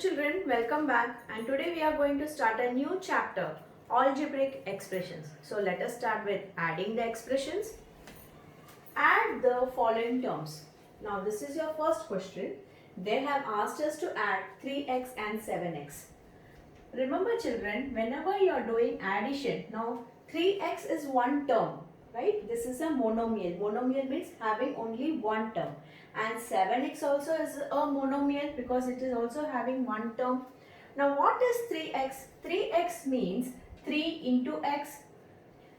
Children, welcome back, and today we are going to start a new chapter, algebraic expressions. So let us start with adding the expressions. Add the following terms. Now this is your first question. They have asked us to add 3x and 7x. Remember children, whenever you are doing addition, now 3x is one term, right? This is a monomial. Monomial means having only one term. And 7x also is a monomial because it is also having one term. Now what is 3x? 3x means 3 into x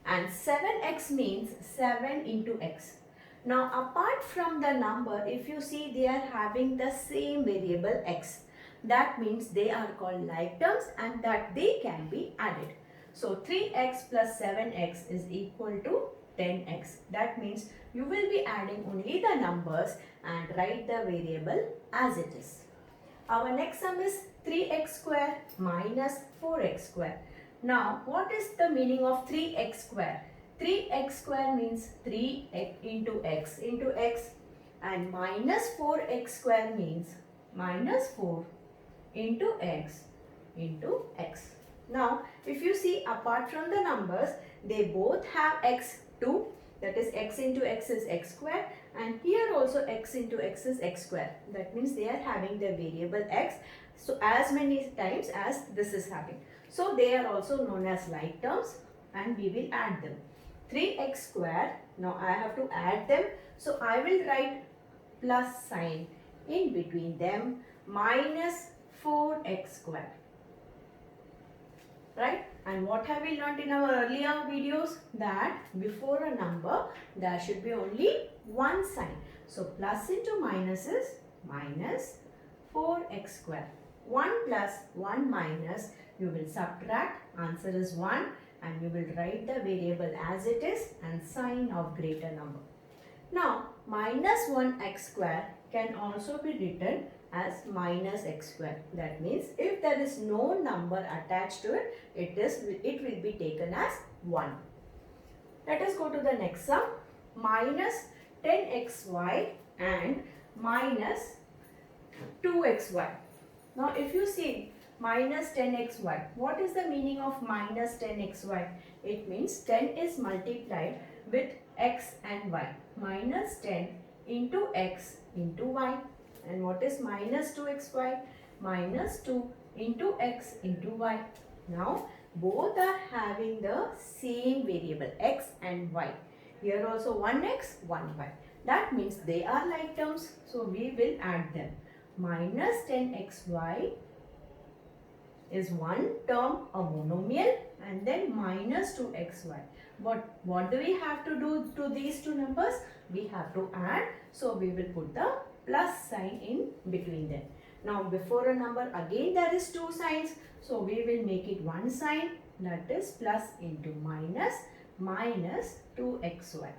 and 7x means 7 into x. Now apart from the number, if you see they are having the same variable x. That means they are called like terms and that they can be added. So 3x plus 7x is equal to 10x. That means you will be adding only the numbers and write the variable as it is. Our next sum is 3x square minus 4x square. Now what is the meaning of 3x square? 3x square means 3 into x and minus 4x square means minus 4 into x into x. Now if you see apart from the numbers, they both have x too. That is x into x is x square and here also x into x is x square. That means they are having the variable x. So as many times as this is having. So they are also known as like terms and we will add them. 3x square, now I have to add them. So I will write plus sign in between them minus 4x square. Right? And what have we learnt in our earlier videos? That before a number there should be only one sign. So plus into minus is minus 4x square. 1 plus 1 minus, you will subtract, answer is 1 and you will write the variable as it is and sign of greater number. Now minus 1x square can also be written as minus x square. That means if there is no number attached to it, it will be taken as 1. Let us go to the next sum. Minus 10xy and minus 2xy. Now if you see minus 10xy, what is the meaning of minus 10xy? It means 10 is multiplied with x and y. Minus 10 into x into y. And what is minus 2xy? Minus 2 into x into y. Now both are having the same variable x and y. Here also 1x, 1y. That means they are like terms. So we will add them. Minus 10xy is one term, a monomial, and then minus 2xy. What do we have to do to these two numbers? We have to add. So we will put the plus sign in between them. Now before a number again there is two signs. So we will make it one sign, that is plus into minus 2xy.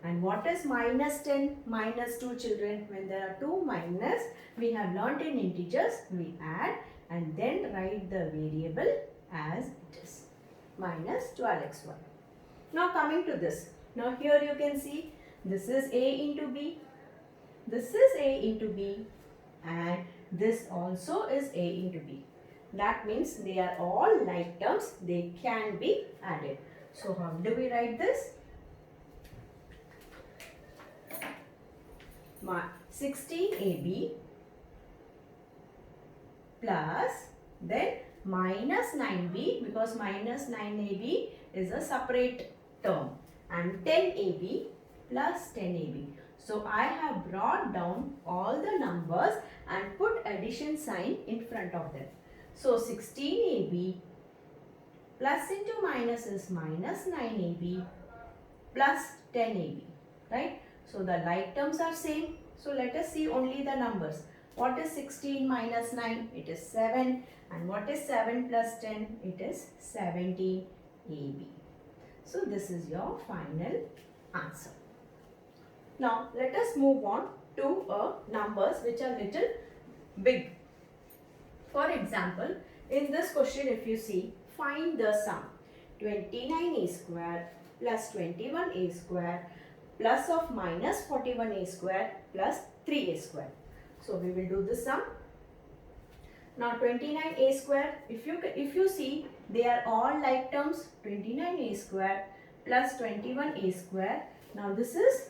And what is minus 10 minus 2 children? When there are two minus, we have learnt in integers, we add and then write the variable as it is. Minus 12xy. Now coming to this. Now here you can see this is a into b. This is a into b and this also is a into b. That means they are all like terms. They can be added. So how do we write this? 16ab plus then minus 9b because minus 9ab is a separate term and 10ab plus 10ab. So I have brought down all the numbers and put addition sign in front of them. So 16ab plus into minus is minus 9ab plus 10ab, right? So the like terms are same. So let us see only the numbers. What is 16 minus 9? It is 7. And what is 7 plus 10? It is 17ab. So this is your final answer. Now let us move on to numbers which are little big. For example, in this question if you see, find the sum 29a square plus 21a square plus of minus 41a square plus 3a square. So we will do the sum. Now 29a square, if you see, they are all like terms. 29a square plus 21a square. Now this is,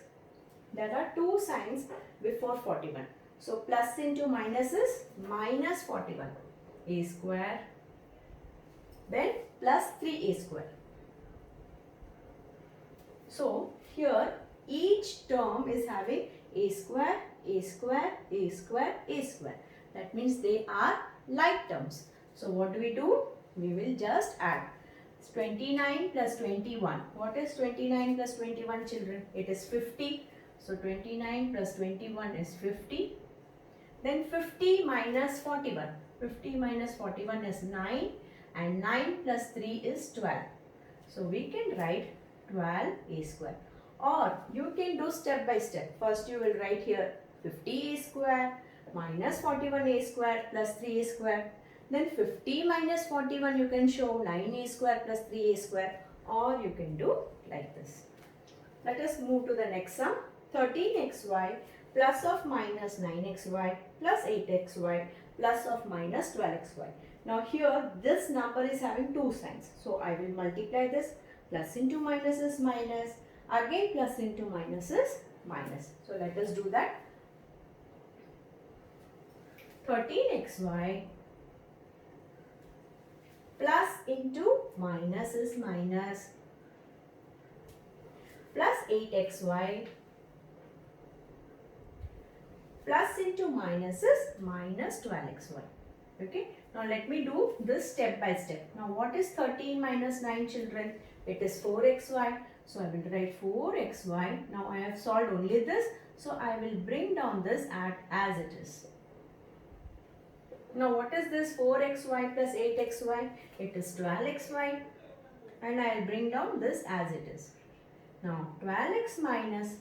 there are two signs before 41. So plus into minus is minus 41 a square, then plus 3a square. So here each term is having a square, a square, a square, a square. That means they are like terms. So what do? We will just add. 29 plus 21. What is 29 plus 21, children? It is 50. So 29 plus 21 is 50. Then 50 minus 41. 50 minus 41 is 9. And 9 plus 3 is 12. So we can write 12a square. Or you can do step by step. First you will write here 50a square minus 41a square plus 3a square. Then 50 minus 41 you can show 9a square plus 3a square, or you can do like this. Let us move to the next sum. 13xy plus of minus 9xy plus 8xy plus of minus 12xy. Now here this number is having two signs. So I will multiply this. Plus into minus is minus. Again plus into minus is minus. So let us do that. 13xy plus into minus is minus plus 8xy plus into minus is minus 12xy. Okay. Now let me do this step by step. Now what is 13 minus 9, children? It is 4xy. So I will write 4xy. Now I have solved only this. So I will bring down this as it is. Now what is this 4xy plus 8xy? It is 12xy, and I will bring down this as it is. Now 12x minus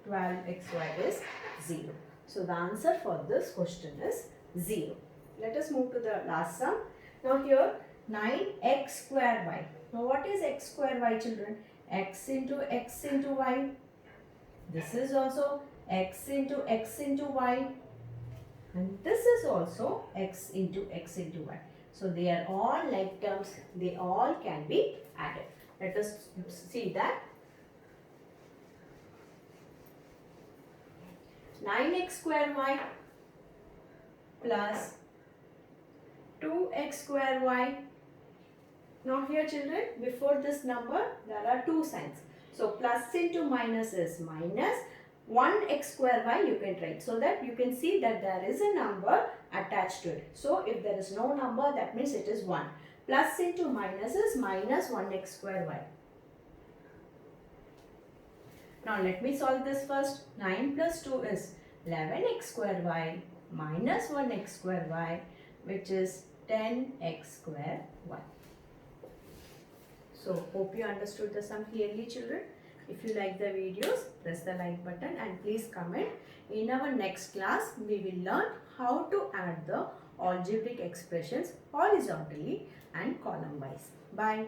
12xy is 0. So the answer for this question is 0. Let us move to the last sum. Now here 9x square y. Now what is x square y, children? X into y. This is also x into y. And this is also x into y. So they are all like terms. They all can be added. Let us see that. 9x square y plus 2x square y. Now here, children, before this number there are two signs. So plus into minus is minus. 1x square y you can write, so that you can see that there is a number attached to it. So if there is no number, that means it is 1. Plus into minus is minus 1x square y. Now let me solve this first. 9 plus 2 is 11x square y minus 1x square y, which is 10x square y. So hope you understood the sum clearly, children. If you like the videos, press the like button and please comment. In our next class, we will learn how to add the algebraic expressions horizontally and column wise. Bye.